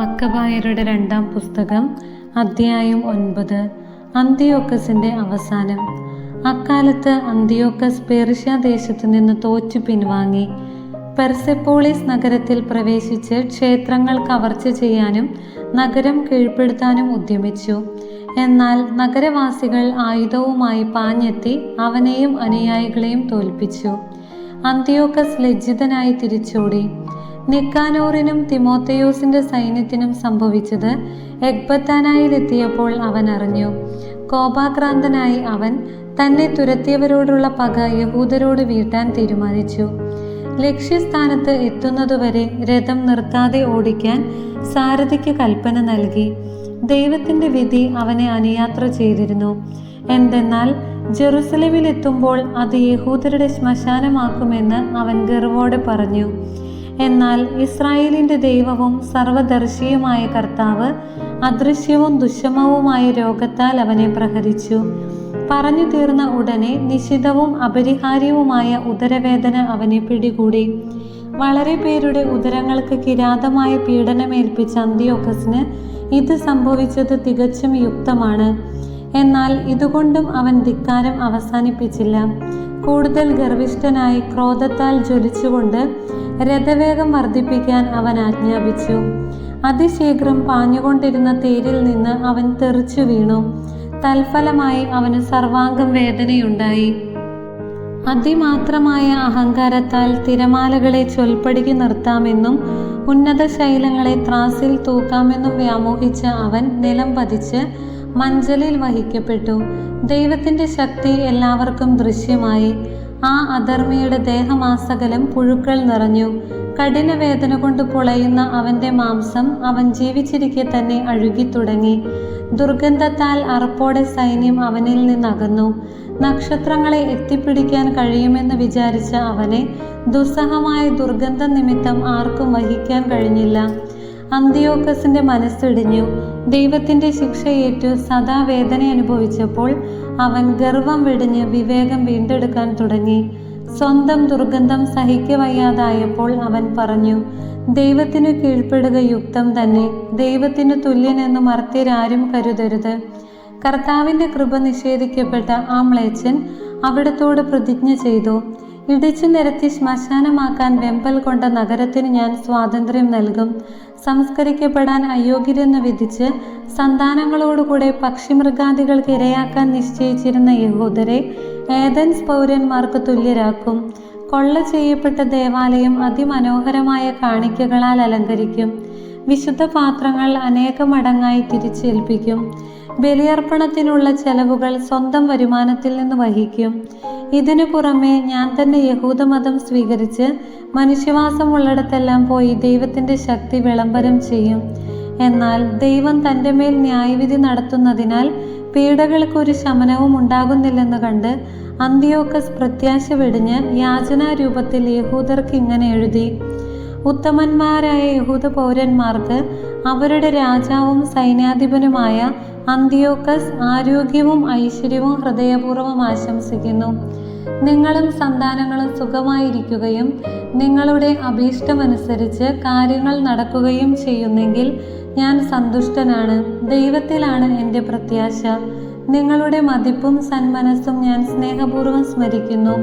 മക്കബായരുടെ രണ്ടാം പുസ്തകം അധ്യായം 9. അന്തിയോക്കസിന്റെ അവസാനം. അക്കാലത്ത് അന്തിയോക്കസ് പേർഷ്യ ദേശത്തു നിന്ന് തോറ്റു പിൻവാങ്ങി പെർസെപ്പോളിസ് നഗരത്തിൽ പ്രവേശിച്ച് ക്ഷേത്രങ്ങൾ കവർച്ച ചെയ്യാനും നഗരം കീഴ്പ്പെടുത്താനും ഉദ്യമിച്ചു. എന്നാൽ നഗരവാസികൾ ആയുധവുമായി പാഞ്ഞെത്തി അവനെയും അനുയായികളെയും തോൽപ്പിച്ചു. അന്തിയോക്കസ് ലജ്ജിതനായി തിരിച്ചോടി. നിക്കാനോറിനും തിമോഥെയോസിന്റെ സൈന്യത്തിനും സംഭവിച്ചത് എഗ്ബത്താനായിലെത്തിയപ്പോൾ അവൻ അറിഞ്ഞു. കോപാക്രാന്തനായി അവൻ തന്നെ തുരത്തിയവരോടുള്ള പക യഹൂദരോട് വീട്ടാൻ തീരുമാനിച്ചു. ലക്ഷ്യസ്ഥാനത്ത് എത്തുന്നതുവരെ രഥം നിർത്താതെ ഓടിക്കാൻ സാരഥിക്ക് കൽപ്പന നൽകി. ദൈവത്തിന്റെ വിധി അവനെ അനുയാത്ര ചെയ്തിരുന്നു. എന്തെന്നാൽ ജെറുസലേമിലെത്തുമ്പോൾ അത് യഹൂദരുടെ ശ്മശാനമാക്കുമെന്ന് അവൻ ഗർവോടെ പറഞ്ഞു. എന്നാൽ ഇസ്രായേലിന്റെ ദൈവവും സർവദർശിയുമായ കർത്താവ് അദൃശ്യവും ദുശ്ശമവുമായ രോഗത്താൽ അവനെ പ്രഹരിച്ചു. പറഞ്ഞു തീർന്ന ഉടനെ നിശിതവും അപരിഹാര്യവുമായ ഉദരവേദന അവനെ പിടികൂടി. വളരെ പേരുടെ ഉദരങ്ങൾക്ക് കിരാതമായ പീഡനമേൽപ്പിച്ച അന്തിയോക്കസിന് ഇത് സംഭവിച്ചത് തികച്ചും യുക്തമാണ്. എന്നാൽ ഇതുകൊണ്ടും അവൻ ധിക്കാരം അവസാനിപ്പിച്ചില്ല. കൂടുതൽ ഗർവിഷ്ഠനായി ക്രോധത്താൽ ജ്വലിച്ചുകൊണ്ട് രഥവേഗം വർദ്ധിപ്പിക്കാൻ അവൻ ആജ്ഞാപിച്ചു. അതിശീഘ്രം പാഞ്ഞുകൊണ്ടിരുന്ന തേരിൽ നിന്ന് അവൻ തെറിച്ചു വീണു. തൽഫലമായി അവന് സർവാംഗം വേദനയുണ്ടായി. അതിമാത്രമായ അഹങ്കാരത്താൽ തിരമാലകളെ ചൊൽപ്പടിക്ക് നിർത്താമെന്നും ഉന്നത ശൈലങ്ങളെ ത്രാസിൽ തൂക്കാമെന്നും വ്യാമോഹിച്ച അവൻ നിലം പതിച്ച് മഞ്ചലിൽ വഹിക്കപ്പെട്ടു. ദൈവത്തിന്റെ ശക്തി എല്ലാവർക്കും ദൃശ്യമായി. ആ അധർമ്മിയുടെ ദേഹമാസകലം പുഴുക്കൾ നിറഞ്ഞു. കഠിന വേദന കൊണ്ട് പൊളയുന്ന അവന്റെ മാംസം അവൻ ജീവിച്ചിരിക്കെ തന്നെ അഴുകിത്തുടങ്ങി. ദുർഗന്ധത്താൽ അറപ്പോടെ സൈന്യം അവനിൽ നിന്നകന്നു. നക്ഷത്രങ്ങളെ എത്തിപ്പിടിക്കാൻ കഴിയുമെന്ന് വിചാരിച്ച അവനെ ദുസ്സഹമായ ദുർഗന്ധ നിമിത്തം ആർക്കും വഹിക്കാൻ കഴിഞ്ഞില്ല. അന്തിയോക്കസിന്റെ മനസ്സിടിഞ്ഞു. ദൈവത്തിന്റെ ശിക്ഷയേറ്റു സദാ വേദന അനുഭവിച്ചപ്പോൾ അവൻ ഗർവം വെടിഞ്ഞ് വിവേകം വീണ്ടെടുക്കാൻ തുടങ്ങി. സ്വന്തം ദുർഗന്ധം സഹിക്കവയ്യാതായപ്പോൾ അവൻ പറഞ്ഞു, ദൈവത്തിനു കീഴ്പ്പെടുക യുക്തം തന്നെ. ദൈവത്തിനു തുല്യനെന്നു മർത്യരാരും കരുതരുത്. കർത്താവിന്റെ കൃപ നിഷേധിക്കപ്പെട്ട ആ മ്ലേച്ഛൻ അവിടത്തോട് പ്രതിജ്ഞ ചെയ്തു, ഇടിച്ചു നിരത്തി ശ്മശാനമാക്കാൻ വെമ്പൽ കൊണ്ട നഗരത്തിന് ഞാൻ സ്വാതന്ത്ര്യം നൽകും. സംസ്കരിക്കപ്പെടാൻ അയോഗ്യരെന്ന് വിധിച്ച് സന്താനങ്ങളോടുകൂടെ പക്ഷിമൃഗാദികൾക്ക് ഇരയാക്കാൻ നിശ്ചയിച്ചിരുന്ന യഹൂദരെ ഏഥൻസ് പൗരന്മാർക്ക് തുല്യരാക്കും. കൊള്ള ചെയ്യപ്പെട്ട ദേവാലയം അതിമനോഹരമായ കാണിക്കകളാൽ അലങ്കരിക്കും. വിശുദ്ധ പാത്രങ്ങൾ അനേകമടങ്ങായി തിരിച്ചേൽപ്പിക്കും. ബലിയർപ്പണത്തിനുള്ള ചെലവുകൾ സ്വന്തം വരുമാനത്തിൽ നിന്ന് വഹിക്കും. ഇതിനു പുറമെ ഞാൻ തന്നെ യഹൂദമതം സ്വീകരിച്ച് മനുഷ്യവാസമുള്ളിടത്തെല്ലാം പോയി ദൈവത്തിന്റെ ശക്തി വിളംബരം ചെയ്യും. എന്നാൽ ദൈവം തൻ്റെ മേൽ ന്യായവിധി നടത്തുന്നതിനാൽ പീഡകൾക്കൊരു ശമനവും ഉണ്ടാകുന്നില്ലെന്ന് കണ്ട് അന്തിയോക്കസ് പ്രത്യാശ വെടിഞ്ഞ് യാചനാരൂപത്തിൽ യഹൂദർക്ക് ഇങ്ങനെ എഴുതി: ഉത്തമന്മാരായ യഹൂദ പൗരന്മാർക്ക് അവരുടെ രാജാവും സൈന്യാധിപനുമായ അന്തിയോക്കസ് ആരോഗ്യവും ഐശ്വര്യവും ഹൃദയപൂർവ്വം ആശംസിക്കുന്നു. നിങ്ങളും സന്താനങ്ങളും സുഖമായിരിക്കുകയും നിങ്ങളുടെ അഭീഷ്ടമനുസരിച്ച് കാര്യങ്ങൾ നടക്കുകയും ചെയ്യുന്നെങ്കിൽ ഞാൻ സന്തുഷ്ടനാണ്. ദൈവത്തിലാണ് എൻ്റെ പ്രത്യാശ. നിങ്ങളുടെ മതിപ്പും സന്മനസ്സും ഞാൻ സ്നേഹപൂർവ്വം സ്മരിക്കുന്നു.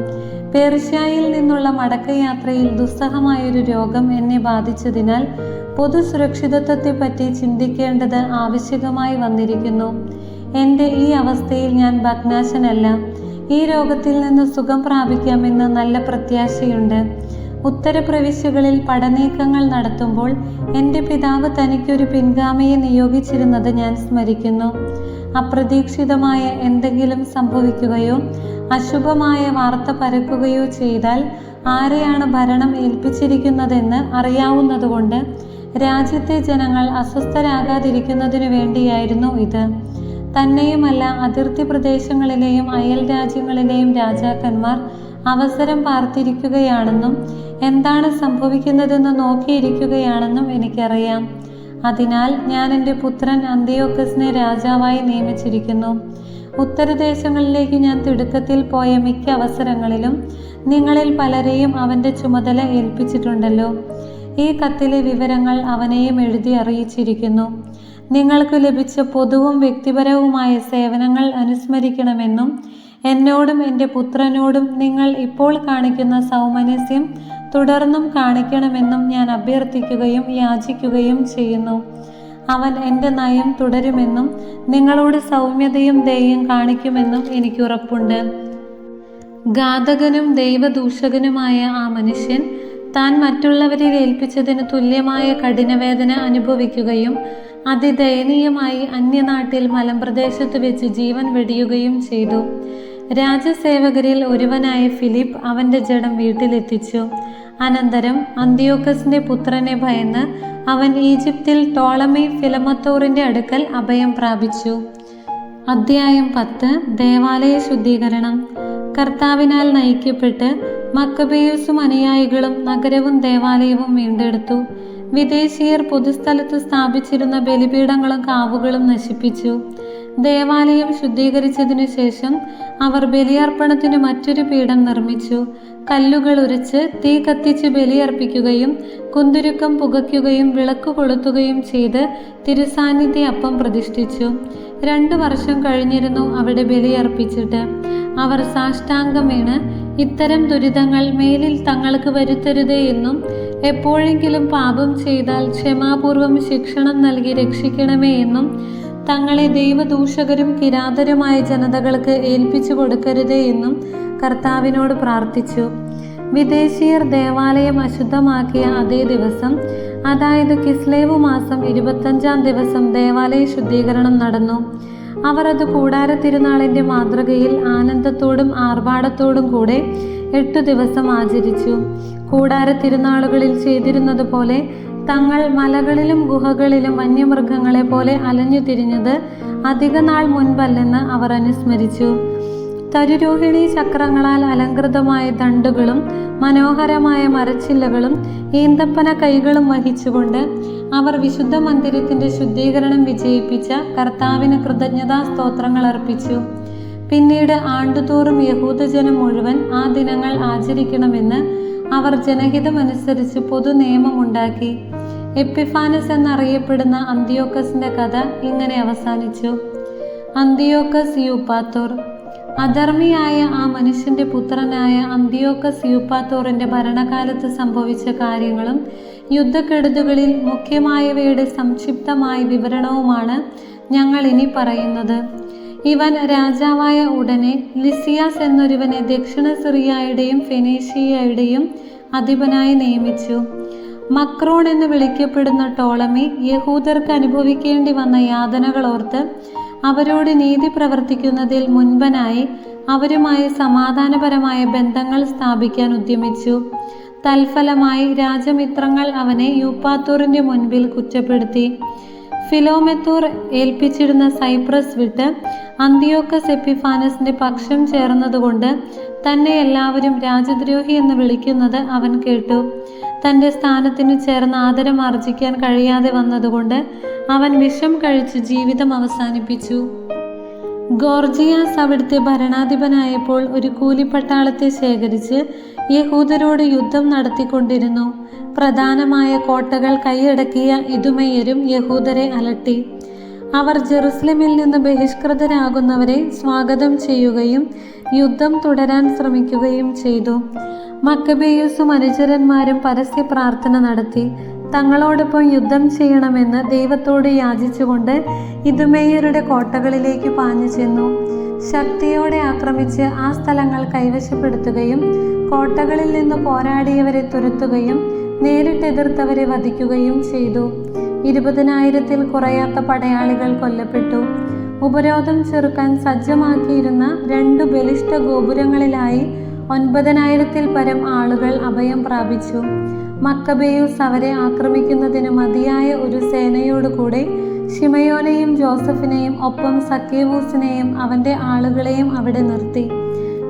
പേർഷ്യയിൽ നിന്നുള്ള മടക്കയാത്രയിൽ ദുസ്സഹമായൊരു രോഗം എന്നെ ബാധിച്ചതിനാൽ പൊതു സുരക്ഷിതത്വത്തെപ്പറ്റി ചിന്തിക്കേണ്ടത് ആവശ്യകമായി വന്നിരിക്കുന്നു. എൻ്റെ ഈ അവസ്ഥയിൽ ഞാൻ ഭഗ്നാശനല്ല. ഈ രോഗത്തിൽ നിന്ന് സുഖം പ്രാപിക്കാമെന്ന് നല്ല പ്രത്യാശയുണ്ട്. ഉത്തരപ്രവിശ്യകളിൽ പടനീക്കങ്ങൾ നടത്തുമ്പോൾ എൻ്റെ പിതാവ് തനിക്കൊരു പിൻഗാമിയെ നിയോഗിച്ചിരുന്നത് ഞാൻ സ്മരിക്കുന്നു. അപ്രതീക്ഷിതമായ എന്തെങ്കിലും സംഭവിക്കുകയോ അശുഭമായ വാർത്ത പരക്കുകയോ ചെയ്താൽ ആരെയാണ് ഭരണം ഏൽപ്പിച്ചിരിക്കുന്നതെന്ന് അറിയാവുന്നതുകൊണ്ട് രാജ്യത്തെ ജനങ്ങൾ അസ്വസ്ഥരാകാതിരിക്കുന്നതിനു വേണ്ടിയായിരുന്നു ഇത്. തന്നെയുമല്ല, അതിർത്തി പ്രദേശങ്ങളിലെയും അയൽ രാജ്യങ്ങളിലെയും രാജാക്കന്മാർ അവസരം പാർത്തിരിക്കുകയാണെന്നും എന്താണ് സംഭവിക്കുന്നതെന്ന് നോക്കിയിരിക്കുകയാണെന്നും എനിക്കറിയാം. അതിനാൽ ഞാൻ എൻ്റെ പുത്രൻ അന്തിയോക്കസിനെ രാജാവായി നിയമിച്ചിരിക്കുന്നു. ഉത്തരദേശങ്ങളിലേക്ക് ഞാൻ തിടുക്കത്തിൽ പോയ മിക്ക അവസരങ്ങളിലും നിങ്ങളിൽ പലരെയും അവൻ്റെ ചുമതല ഏൽപ്പിച്ചിട്ടുണ്ടല്ലോ. ഈ കത്തിലെ വിവരങ്ങൾ അവനെയും എഴുതി അറിയിച്ചിരിക്കുന്നു. നിങ്ങൾക്ക് ലഭിച്ച പൊതുവും വ്യക്തിപരവുമായ സേവനങ്ങൾ അനുസ്മരിക്കണമെന്നും എന്നോടും എൻ്റെ പുത്രനോടും നിങ്ങൾ ഇപ്പോൾ കാണിക്കുന്ന സൗമനസ്യം തുടർന്നും കാണിക്കണമെന്നും ഞാൻ അഭ്യർത്ഥിക്കുകയും യാചിക്കുകയും ചെയ്യുന്നു. അവൻ എൻ്റെ നയം തുടരുമെന്നും നിങ്ങളോട് സൗമ്യതയും ദയയും കാണിക്കുമെന്നും എനിക്കുറപ്പുണ്ട്. ഘാതകനും ദൈവദൂഷകനുമായ ആ മനുഷ്യൻ താൻ മറ്റുള്ളവരിൽ ഏൽപ്പിച്ചതിന് തുല്യമായ കഠിനവേദന അനുഭവിക്കുകയും അതിദയനീയമായി അന്യനാട്ടിൽ മലമ്പ്രദേശത്ത് വെച്ച് ജീവൻ വെടിയുകയും ചെയ്തു. രാജസേവകരിൽ ഒരുവനായ ഫിലിപ്പ് അവൻ്റെ ജഡം വീട്ടിലെത്തിച്ചു. അനന്തരം അന്തിയോക്കസിൻ്റെ പുത്രനെ ഭയന്ന് അവൻ ഈജിപ്തിൽ ടോളമി ഫിലമത്തോറിൻ്റെ അടുക്കൽ അഭയം പ്രാപിച്ചു. അധ്യായം 10. ദേവാലയ ശുദ്ധീകരണം. കർത്താവിനാൽ നയിക്കപ്പെട്ട് മക്കബേയൂസും അനുയായികളും നഗരവും ദേവാലയവും വീണ്ടെടുത്തു. വിദേശീയർ പൊതുസ്ഥലത്ത് സ്ഥാപിച്ചിരുന്ന ബലിപീഠങ്ങളും കാവുകളും നശിപ്പിച്ചു. ദേവാലയം ശുദ്ധീകരിച്ചതിനു ശേഷം അവർ ബലിയർപ്പണത്തിന് മറ്റൊരു പീഠം നിർമ്മിച്ചു. കല്ലുകൾ ഉരച്ച് തീ കത്തിച്ച് ബലിയർപ്പിക്കുകയും കുന്തുരുക്കം പുകയ്ക്കുകയും വിളക്ക് കൊളുത്തുകയും ചെയ്ത് തിരുസാന്നിധ്യ അപ്പം പ്രതിഷ്ഠിച്ചു. 2 വർഷം കഴിഞ്ഞിരുന്നു അവിടെ ബലിയർപ്പിച്ചിട്ട്. അവർ സാഷ്ടാംഗം വീണ് ഇത്തരം ദുരിതങ്ങൾ മേലിൽ തങ്ങൾക്ക് വരുത്തരുതേ എന്നും എപ്പോഴെങ്കിലും പാപം ചെയ്താൽ ക്ഷമാപൂർവം ശിക്ഷണം നൽകി രക്ഷിക്കണമേ എന്നും തങ്ങളെ ദൈവദൂഷകരും കിരാതരുമായ ജനതകൾക്ക് ഏൽപ്പിച്ചു കൊടുക്കരുതേ എന്നും കർത്താവിനോട് പ്രാർത്ഥിച്ചു. വിദേശീയർ ദേവാലയം അശുദ്ധമാക്കിയ അതേ ദിവസം, അതായത് കിസ്ലേവ് മാസം 25-ാം ദിവസം ദേവാലയ ശുദ്ധീകരണം നടന്നു. അവർ അത് കൂടാര തിരുനാളിൻ്റെ മാതൃകയിൽ ആനന്ദത്തോടും ആർഭാടത്തോടും കൂടെ 8 ദിവസം ആചരിച്ചു. കൂടാര തിരുനാളുകളിൽ ചെയ്തിരുന്നത് പോലെ തങ്ങൾ മലകളിലും ഗുഹകളിലും വന്യമൃഗങ്ങളെ പോലെ അലഞ്ഞു തിരിഞ്ഞത് അധിക നാൾ മുൻപല്ലെന്ന് അവർ അനുസ്മരിച്ചു. തരുരോഹിണി ചക്രങ്ങളാൽ അലങ്കൃതമായ ദണ്ടുകളും മനോഹരമായ മരച്ചില്ലകളും ഈന്തപ്പന കൈകളും വഹിച്ചുകൊണ്ട് അവർ വിശുദ്ധ മന്ദിരത്തിൻ്റെ ശുദ്ധീകരണം വിജയിപ്പിച്ച കർത്താവിന് കൃതജ്ഞതാ സ്തോത്രങ്ങൾ അർപ്പിച്ചു. പിന്നീട് ആണ്ടുതോറും യഹൂദജനം മുഴുവൻ ആ ദിനങ്ങൾ ആചരിക്കണമെന്ന് അവർ ജനഹിതമനുസരിച്ച് പൊതു നിയമമുണ്ടാക്കി. എപ്പിഫാനസ് എന്നറിയപ്പെടുന്ന അന്തിയോക്കസിൻ്റെ കഥ ഇങ്ങനെ അവസാനിച്ചു. അന്തിയോക്കസ് യൂപ്പാത്തോർ. അധർമ്മിയായ ആ മനുഷ്യൻ്റെ പുത്രനായ അന്തിയോക്കസ് യൂപ്പാത്തോറിൻ്റെ ഭരണകാലത്ത് സംഭവിച്ച കാര്യങ്ങളും യുദ്ധക്കെടുതികളിൽ മുഖ്യമായവയുടെ സംക്ഷിപ്തമായ വിവരണവുമാണ് ഞങ്ങൾ ഇനി പറയുന്നത്. ഇവൻ രാജാവായ ഉടനെ ലിസിയാസ് എന്നൊരുവനെ ദക്ഷിണ സിറിയയുടെയും ഫെനീഷ്യയുടെയും അധിപനായി നിയമിച്ചു. മക്രോൺ എന്ന് വിളിക്കപ്പെടുന്ന ടോളമി യഹൂദർക്ക് അനുഭവിക്കേണ്ടി വന്ന യാതനകളോർത്ത് അവരോട് നീതി പ്രവർത്തിക്കുന്നതിൽ മുൻപനായി അവരുമായി സമാധാനപരമായ ബന്ധങ്ങൾ സ്ഥാപിക്കാൻ ഉദ്യമിച്ചു. തൽഫലമായി രാജമിത്രങ്ങൾ അവനെ യൂപ്പാത്തോറിൻ്റെ മുൻപിൽ കുറ്റപ്പെടുത്തി. ഫിലോമെത്തോർ ഏൽപ്പിച്ചിരുന്ന സൈപ്രസ് വിട്ട് അന്തിയോക്കസ് എപ്പിഫാനസിൻ്റെ പക്ഷം ചേർന്നതുകൊണ്ട് തന്നെ എല്ലാവരും രാജദ്രോഹി എന്ന് വിളിക്കുന്നത് അവൻ കേട്ടു. തൻ്റെ സ്ഥാനത്തിന് ചേർന്ന ആദരം ആർജിക്കാൻ കഴിയാതെ വന്നതുകൊണ്ട് അവൻ വിഷം കഴിച്ച് ജീവിതം അവസാനിപ്പിച്ചു. ഗോർജിയാസ് അവിടുത്തെ ഭരണാധിപനായപ്പോൾ ഒരു കൂലിപ്പട്ടാളത്തെ ശേഖരിച്ച് യഹൂദരോട് യുദ്ധം നടത്തിക്കൊണ്ടിരുന്നു. പ്രധാനമായ കോട്ടകൾ കൈയടക്കിയ ഇദുമേയരും യഹൂദരെ അലട്ടി. അവർ ജെറുസലേമിൽ നിന്ന് ബഹിഷ്കൃതരാകുന്നവരെ സ്വാഗതം ചെയ്യുകയും യുദ്ധം തുടരാൻ ശ്രമിക്കുകയും ചെയ്തു. മക്കബേയൂസും അനുചരന്മാരും പരസ്യ പ്രാർത്ഥന നടത്തി. തങ്ങളോടൊപ്പം യുദ്ധം ചെയ്യണമെന്ന് ദൈവത്തോട് യാചിച്ചുകൊണ്ട് ഇദുമേയരുടെ കോട്ടകളിലേക്ക് പാഞ്ഞു ചെന്നു. ശക്തിയോടെ ആക്രമിച്ച് ആ സ്ഥലങ്ങൾ കൈവശപ്പെടുത്തുകയും കോട്ടകളിൽ നിന്ന് പോരാടിയവരെ തുരത്തുകയും നേരിട്ടെതിർത്തവരെ വധിക്കുകയും ചെയ്തു. 20,000-ൽ കുറയാത്ത പടയാളികൾ കൊല്ലപ്പെട്ടു. ഉപരോധം ചെറുക്കാൻ സജ്ജമാക്കിയിരുന്ന 2 ബലിഷ്ഠ ഗോപുരങ്ങളിലായി 9,000-ൽ പരം ആളുകൾ അഭയം പ്രാപിച്ചു. മക്കബേയൂസ് അവരെ ആക്രമിക്കുന്നതിന് മതിയായ ഒരു സേനയോടുകൂടെ ശിമയോനെയും ജോസഫിനെയും ഒപ്പം സക്കേവൂസിനെയും അവൻ്റെ ആളുകളെയും അവിടെ നിർത്തി.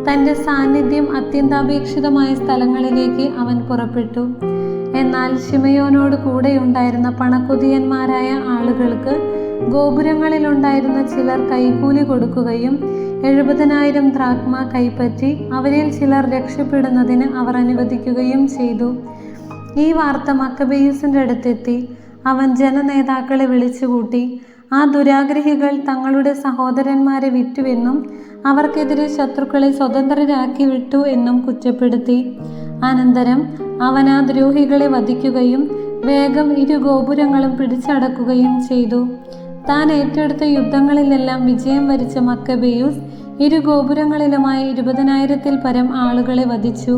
തൻ്റെ സാന്നിധ്യം അത്യന്താപേക്ഷിതമായ സ്ഥലങ്ങളിലേക്ക് അവൻ പുറപ്പെട്ടു. എന്നാൽ ശിമയോനോട് കൂടെയുണ്ടായിരുന്ന പണക്കൊതിയന്മാരായ ആളുകൾക്ക് ഗോപുരങ്ങളിലുണ്ടായിരുന്ന ചിലർ കൈക്കൂലി കൊടുക്കുകയും 70,000 ദ്രാഗ്മ കൈപ്പറ്റി അവരിൽ ചിലർ രക്ഷപ്പെടുന്നതിന് അവർ അനുവദിക്കുകയും ചെയ്തു. ഈ വാർത്ത മക്കബെയൂസിൻ്റെ അടുത്തെത്തി. അവൻ ജനനേതാക്കളെ വിളിച്ചുകൂട്ടി. ആ ദുരാഗ്രഹികൾ തങ്ങളുടെ സഹോദരന്മാരെ വിറ്റുവെന്നും അവർക്കെതിരെ ശത്രുക്കളെ സ്വതന്ത്രരാക്കി വിട്ടു എന്നും കുറ്റപ്പെടുത്തി. അനന്തരം അവൻ ആ ദ്രോഹികളെ വധിക്കുകയും വേഗം 2 ഗോപുരങ്ങളും പിടിച്ചടക്കുകയും ചെയ്തു. താൻ ഏറ്റെടുത്ത യുദ്ധങ്ങളിലെല്ലാം വിജയം വരിച്ച മക്കബെയൂസ് 2 ഗോപുരങ്ങളിലുമായി 20,000-ൽ പരം ആളുകളെ വധിച്ചു.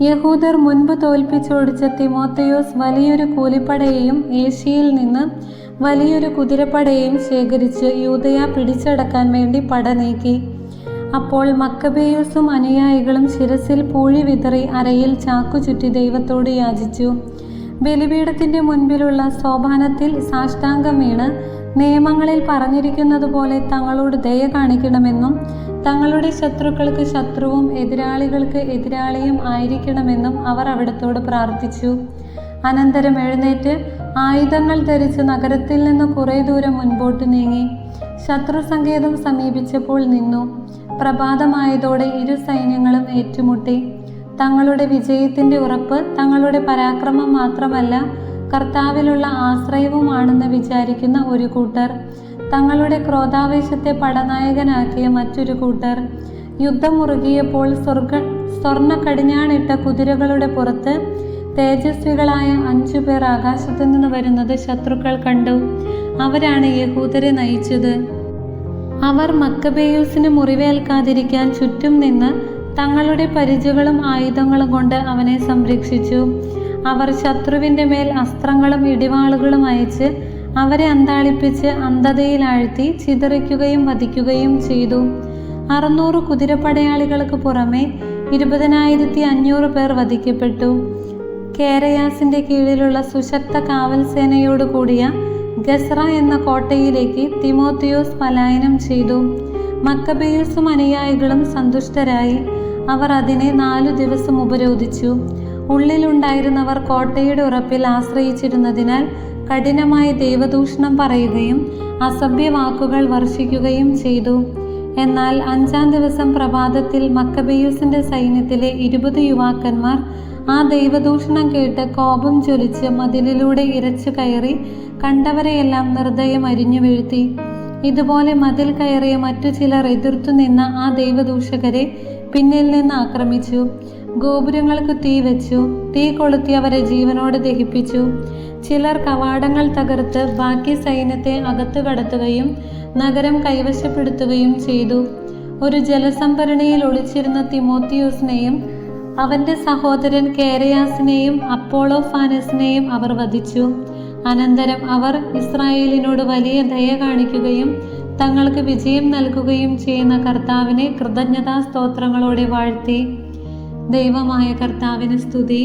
യഹൂദർ മുൻപ് തോൽപ്പിച്ചോടിച്ച തിമോത്തിയോസ് വലിയൊരു കൂലിപ്പടയെയും ഏഷ്യയിൽ നിന്ന് വലിയൊരു കുതിരപ്പടയെയും ശേഖരിച്ച് യൂദയ പിടിച്ചടക്കാൻ വേണ്ടി പട നീക്കി. അപ്പോൾ മക്കബെയൂസും അനുയായികളും ശിരസിൽ പൂഴി വിതറി അരയിൽ ചാക്കു ചുറ്റി ദൈവത്തോട് യാചിച്ചു. ബലിപീഠത്തിൻ്റെ മുൻപിലുള്ള സോപാനത്തിൽ സാഷ്ടാംഗം വീണ് നിയമങ്ങളിൽ പറഞ്ഞിരിക്കുന്നതുപോലെ തങ്ങളോട് ദയ കാണിക്കണമെന്നും തങ്ങളുടെ ശത്രുക്കൾക്ക് ശത്രുവും എതിരാളികൾക്ക് എതിരാളിയും ആയിരിക്കണമെന്നും അവർ അവിടത്തോട് പ്രാർത്ഥിച്ചു. അനന്തരം എഴുന്നേറ്റ് ആയുധങ്ങൾ ധരിച്ച് നഗരത്തിൽ നിന്ന് കുറേ ദൂരം മുൻപോട്ട് നീങ്ങി. ശത്രുസങ്കേതം സമീപിച്ചപ്പോൾ നിന്നു. പ്രഭാതമായതോടെ 2 സൈന്യങ്ങളും ഏറ്റുമുട്ടി. തങ്ങളുടെ വിജയത്തിൻ്റെ ഉറപ്പ് തങ്ങളുടെ പരാക്രമം മാത്രമല്ല, കർത്താവിലുള്ള ആശ്രയവുമാണെന്ന് വിചാരിക്കുന്ന ഒരു കൂട്ടർ, തങ്ങളുടെ ക്രോധാവേശത്തെ പടനായകനാക്കിയ മറ്റൊരു കൂട്ടർ. യുദ്ധം മുറുകിയപ്പോൾ സ്വർണ്ണ കടിഞ്ഞാണിട്ട കുതിരകളുടെ പുറത്ത് തേജസ്വികളായ 5 പേർ ആകാശത്തു നിന്ന് വരുന്നത് ശത്രുക്കൾ കണ്ടു. അവരാണ് യഹൂദരെ നയിച്ചത്. അവർ മക്കബെയൂസിന് മുറിവേൽക്കാതിരിക്കാൻ ചുറ്റും നിന്ന് തങ്ങളുടെ പരിചകളും ആയുധങ്ങളും കൊണ്ട് അവനെ സംരക്ഷിച്ചു. അവർ ശത്രുവിൻ്റെ മേൽ അസ്ത്രങ്ങളും ഇടിവാളുകളും അയച്ച് അവരെ അന്താളിപ്പിച്ച് അന്ധതയിലാഴ്ത്തി ചിതറിക്കുകയും വധിക്കുകയും ചെയ്തു. 600 കുതിരപ്പടയാളികൾക്ക് പുറമെ 20,500 പേർ വധിക്കപ്പെട്ടു. കേരയാസിൻ്റെ കീഴിലുള്ള സുശക്ത കാവൽ സേനയോട് കൂടിയ ഗസ്ര എന്ന കോട്ടയിലേക്ക് തിമോത്തിയോസ് പലായനം ചെയ്തു. മക്കബെയൂസും അനുയായികളും സന്തുഷ്ടരായി. അവർ അതിനെ 4 ദിവസം ഉപരോധിച്ചു. ഉള്ളിലുണ്ടായിരുന്നവർ കോട്ടയുടെ ഉറപ്പിൽ ആശ്രയിച്ചിരുന്നതിനാൽ കഠിനമായ ദൈവദൂഷണം പറയുകയും അസഭ്യവാക്കുകൾ വർഷിക്കുകയും ചെയ്തു. എന്നാൽ 5-ാം ദിവസം പ്രഭാതത്തിൽ മക്കബെയൂസിൻ്റെ സൈന്യത്തിലെ 20 യുവാക്കന്മാർ ആ ദൈവദൂഷണം കേട്ട് കോപം ജ്വലിച്ച് മതിലിലൂടെ ഇരച്ചു കയറി കണ്ടവരെയെല്ലാം നിർദ്ദയം അരിഞ്ഞു വീഴ്ത്തി. ഇതുപോലെ മതിൽ കയറിയ മറ്റു ചിലർ എതിർത്തു നിന്ന ആ ദൈവദൂഷകരെ പിന്നിൽ നിന്ന് ആക്രമിച്ചു. ഗോപുരങ്ങൾക്ക് തീ വെച്ചു. തീ കൊളുത്തി അവരെ ജീവനോടെ ദഹിപ്പിച്ചു. ചിലർ കവാടങ്ങൾ തകർത്ത് ബാക്കി സൈന്യത്തെ അകത്തു കടത്തുകയും നഗരം കൈവശപ്പെടുത്തുകയും ചെയ്തു. ഒരു ജലസംഭരണിയിൽ ഒളിച്ചിരുന്ന തിമോത്തിയോസിനെയും അവൻ്റെ സഹോദരൻ കേരയാസിനെയും അപ്പോളോഫാനസിനെയും അവർ വധിച്ചു. അനന്തരം അവർ ഇസ്രായേലിനോട് വലിയ ദയ കാണിക്കുകയും തങ്ങൾക്ക് വിജയം നൽകുകയും ചെയ്യുന്ന കർത്താവിനെ കൃതജ്ഞതാ സ്തോത്രങ്ങളോടെ വാഴ്ത്തി. ദൈവമായ കർത്താവിന് സ്തുതി.